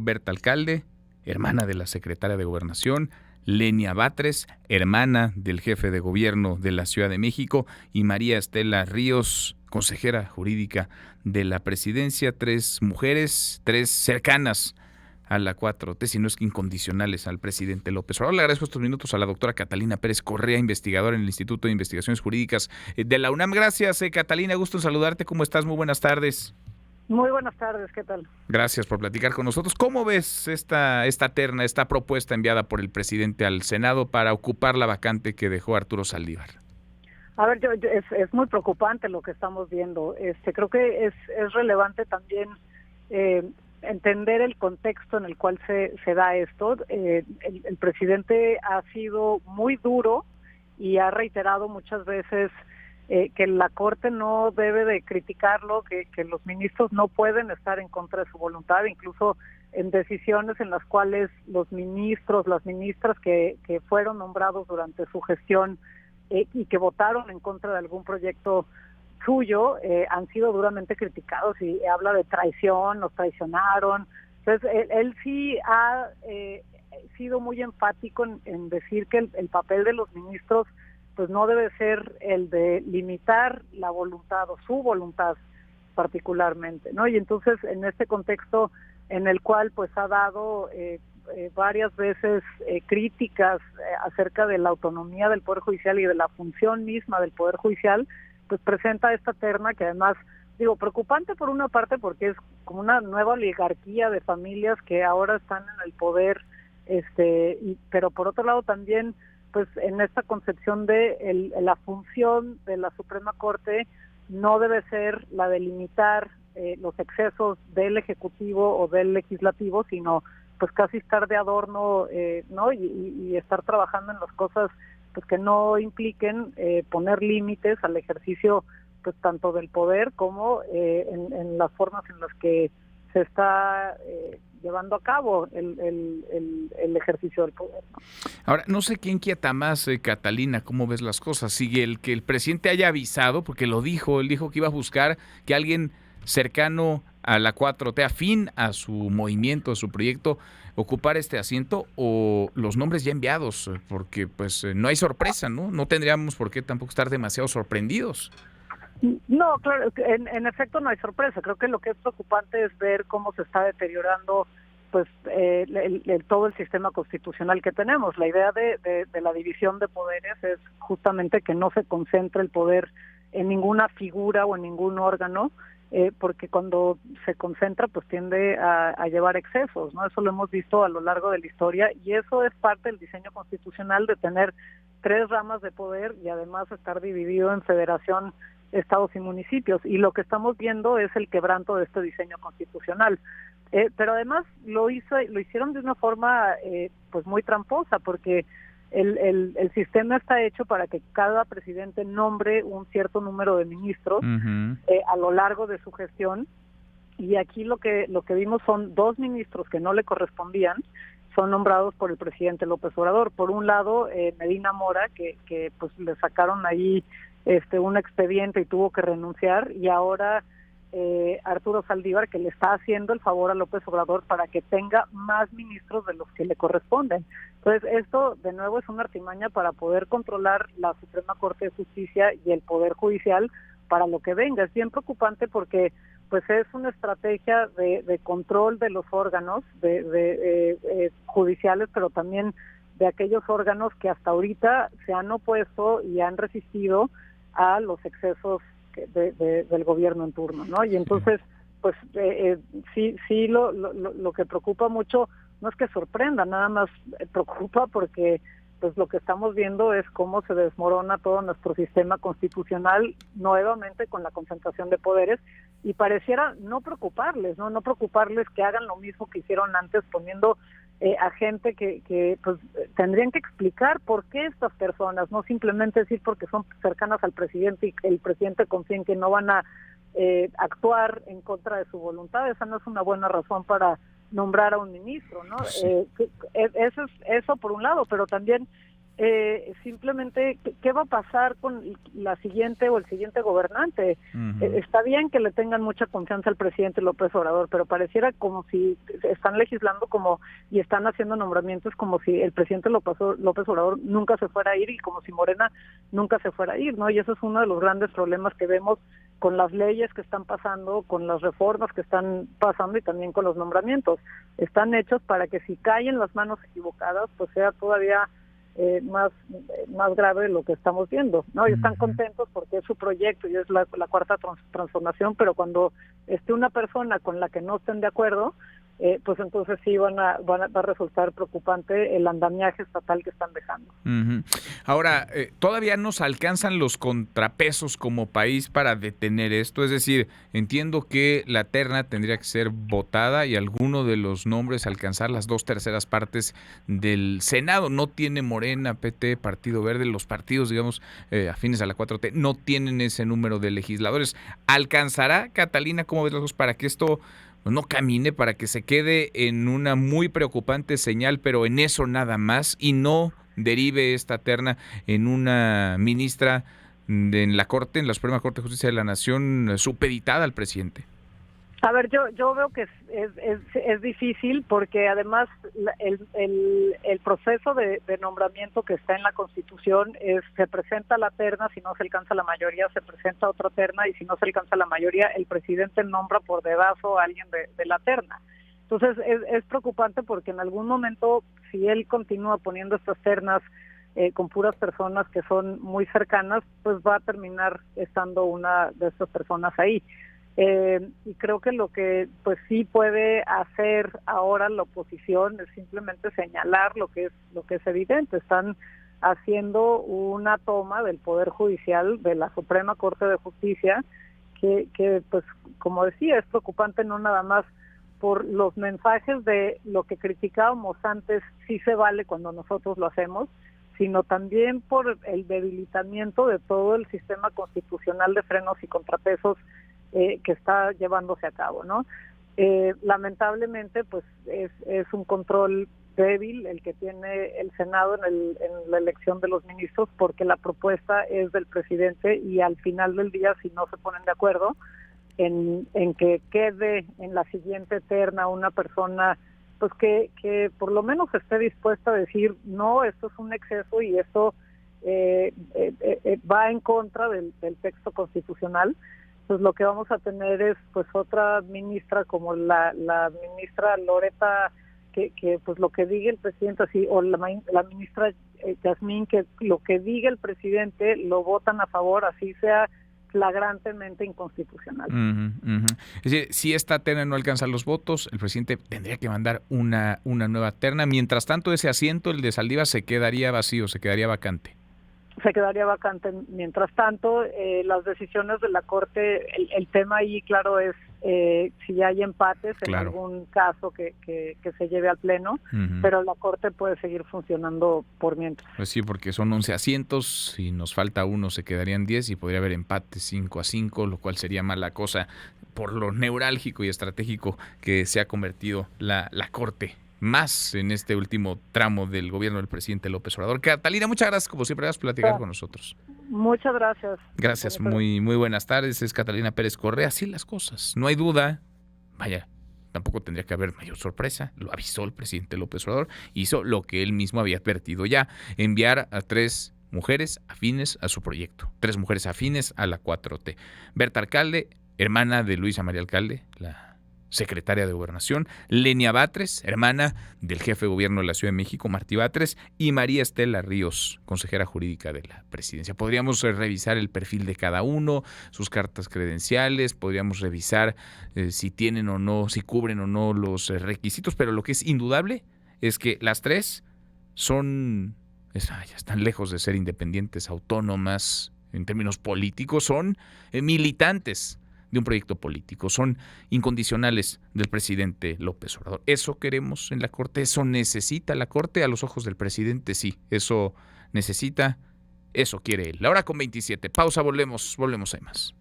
Berta Alcalde, hermana de la secretaria de Gobernación, Lenia Batres, hermana del jefe de gobierno de la Ciudad de México, y María Estela Ríos, consejera jurídica de la presidencia. 3 mujeres, 3 cercanas a la 4T, si no es que incondicionales al presidente López Obrador. Le agradezco estos minutos a la doctora Catalina Pérez Correa, investigadora en el Instituto de Investigaciones Jurídicas de la UNAM. Gracias, Catalina, gusto en saludarte. ¿Cómo estás? Muy buenas tardes. Muy buenas tardes, ¿qué tal? Gracias por platicar con nosotros. ¿Cómo ves esta terna, esta propuesta enviada por el presidente al Senado para ocupar la vacante que dejó Arturo Saldívar? A ver, es muy preocupante lo que estamos viendo. Creo que es relevante también entender el contexto en el cual se da esto. El presidente ha sido muy duro y ha reiterado muchas veces que la Corte no debe de criticarlo, que los ministros no pueden estar en contra de su voluntad, incluso en decisiones en las cuales los ministros, las ministras que fueron nombrados durante su gestión y que votaron en contra de algún proyecto suyo, han sido duramente criticados y habla de traición, nos traicionaron. Entonces, él sí ha sido muy enfático en decir que el papel de los ministros pues no debe ser el de limitar la voluntad o su voluntad particularmente, ¿no? Y entonces en este contexto en el cual pues ha dado varias veces críticas acerca de la autonomía del Poder Judicial y de la función misma del Poder Judicial, pues presenta esta terna que además, preocupante por una parte porque es como una nueva oligarquía de familias que ahora están en el poder, pero por otro lado también pues en esta concepción de la función de la Suprema Corte no debe ser la de limitar los excesos del Ejecutivo o del Legislativo, sino pues casi estar de adorno, ¿no? Y estar trabajando en las cosas pues que no impliquen poner límites al ejercicio pues tanto del poder como en las formas en las que se está llevando a cabo el ejercicio del poder, ¿no? Ahora, no sé qué inquieta más, Catalina, ¿cómo ves las cosas? Sigue el que el presidente haya avisado, porque él dijo que iba a buscar que alguien cercano a la 4T, afín a su movimiento, a su proyecto, ocupar este asiento, o los nombres ya enviados, porque pues no hay sorpresa, ¿no? No tendríamos por qué tampoco estar demasiado sorprendidos. No, claro, en efecto no hay sorpresa. Creo que lo que es preocupante es ver cómo se está deteriorando pues todo el sistema constitucional que tenemos. La idea de la división de poderes es justamente que no se concentre el poder en ninguna figura o en ningún órgano, porque cuando se concentra pues tiende a llevar excesos, ¿no? Eso lo hemos visto a lo largo de la historia y eso es parte del diseño constitucional, de tener 3 ramas de poder y además estar dividido en federación, estados y municipios, y lo que estamos viendo es el quebranto de este diseño constitucional. Pero además lo hicieron de una forma pues muy tramposa, porque el sistema está hecho para que cada presidente nombre un cierto número de ministros a lo largo de su gestión, y aquí lo que vimos son 2 ministros que no le correspondían, son nombrados por el presidente López Obrador. Por un lado, Medina Mora, que pues le sacaron ahí un expediente y tuvo que renunciar, y ahora Arturo Saldívar, que le está haciendo el favor a López Obrador para que tenga más ministros de los que le corresponden. Entonces, esto de nuevo es una artimaña para poder controlar la Suprema Corte de Justicia y el Poder Judicial para lo que venga. Es bien preocupante porque pues es una estrategia de control de los órganos judiciales, pero también de aquellos órganos que hasta ahorita se han opuesto y han resistido a los excesos del gobierno en turno, ¿no? Y entonces, pues sí lo que preocupa mucho no es que sorprenda, nada más preocupa porque pues lo que estamos viendo es cómo se desmorona todo nuestro sistema constitucional nuevamente con la concentración de poderes, y pareciera no preocuparles que hagan lo mismo que hicieron antes, poniendo a gente que pues tendrían que explicar por qué estas personas, no simplemente decir porque son cercanas al presidente y el presidente confía en que no van a actuar en contra de su voluntad. Esa no es una buena razón para nombrar a un ministro, ¿no? Sí. Eso por un lado, pero también simplemente qué va a pasar con la siguiente o el siguiente gobernante. Está bien que le tengan mucha confianza al presidente López Obrador, pero pareciera como si están legislando y están haciendo nombramientos como si el presidente López Obrador nunca se fuera a ir y como si Morena nunca se fuera a ir, ¿no? Y eso es uno de los grandes problemas que vemos con las leyes que están pasando, con las reformas que están pasando y también con los nombramientos. Están hechos para que si caen en las manos equivocadas, pues sea todavía más grave de lo que estamos viendo, ¿no? Y están contentos porque es su proyecto y es la cuarta transformación, pero cuando esté una persona con la que no estén de acuerdo, pues entonces sí va a resultar preocupante el andamiaje estatal que están dejando. Ahora, ¿todavía nos alcanzan los contrapesos como país para detener esto? Es decir, entiendo que la terna tendría que ser votada y alguno de los nombres alcanzar las 2/3 partes del Senado. No tiene Morena, PT, Partido Verde, los partidos, digamos, afines a la 4T, no tienen ese número de legisladores. ¿Alcanzará, Catalina, cómo ves las cosas, para que esto no camine, para que se quede en una muy preocupante señal, pero en eso nada más, y no derive esta terna en una ministra en la Corte, en la Suprema Corte de Justicia de la Nación, supeditada al presidente? A ver, yo veo que es difícil porque además el proceso de nombramiento que está en la Constitución se presenta la terna, si no se alcanza la mayoría se presenta otra terna y si no se alcanza la mayoría el presidente nombra por debajo a alguien de la terna. Entonces es preocupante porque en algún momento si él continúa poniendo estas ternas con puras personas que son muy cercanas, pues va a terminar estando una de estas personas ahí. Y creo que lo que pues sí puede hacer ahora la oposición es simplemente señalar lo que es evidente. Están haciendo una toma del Poder Judicial de la Suprema Corte de Justicia que pues como decía es preocupante no nada más por los mensajes de lo que criticábamos antes, sí se vale cuando nosotros lo hacemos, sino también por el debilitamiento de todo el sistema constitucional de frenos y contrapesos que está llevándose a cabo, ¿no? Lamentablemente, pues es un control débil el que tiene el Senado en la elección de los ministros, porque la propuesta es del presidente y al final del día, si no se ponen de acuerdo en que quede en la siguiente terna una persona, pues que por lo menos esté dispuesta a decir, no, esto es un exceso y esto va en contra del texto constitucional, pues lo que vamos a tener es pues otra ministra como la ministra Loreta, que pues lo que diga el presidente así, o la ministra Yasmín, que lo que diga el presidente lo votan a favor, así sea flagrantemente inconstitucional. Es decir, si esta terna no alcanza los votos, el presidente tendría que mandar una nueva terna. Mientras tanto, ese asiento, el de Saldívar, se quedaría vacío, se quedaría vacante. Se quedaría vacante. Mientras tanto, las decisiones de la Corte, el tema ahí, claro, es si hay empates en algún caso que se lleve al Pleno, pero la Corte puede seguir funcionando por mientras. Pues sí, porque son 11 asientos, si nos falta uno se quedarían 10 y podría haber empates 5-5, lo cual sería mala cosa por lo neurálgico y estratégico que se ha convertido la Corte, más en este último tramo del gobierno del presidente López Obrador. Catalina, muchas gracias, como siempre, por platicar con nosotros. Muchas gracias. Gracias, muy buenas tardes. Es Catalina Pérez Correa. Así las cosas, no hay duda. Vaya, tampoco tendría que haber mayor sorpresa. Lo avisó el presidente López Obrador. Hizo lo que él mismo había advertido ya: enviar a 3 mujeres afines a su proyecto. 3 mujeres afines a la 4T. Berta Alcalde, hermana de Luisa María Alcalde, la secretaria de Gobernación; Lenia Batres, hermana del jefe de gobierno de la Ciudad de México, Martí Batres; y María Estela Ríos, consejera jurídica de la presidencia. Podríamos revisar el perfil de cada uno, sus cartas credenciales, podríamos revisar si tienen o no, si cubren o no los requisitos, pero lo que es indudable es que las 3 ya están lejos de ser independientes, autónomas en términos políticos, son militantes de un proyecto político, son incondicionales del presidente López Obrador. ¿Eso queremos en la Corte? ¿Eso necesita la Corte a los ojos del presidente? Sí, eso necesita, eso quiere él. La hora con 27, pausa, volvemos, hay más.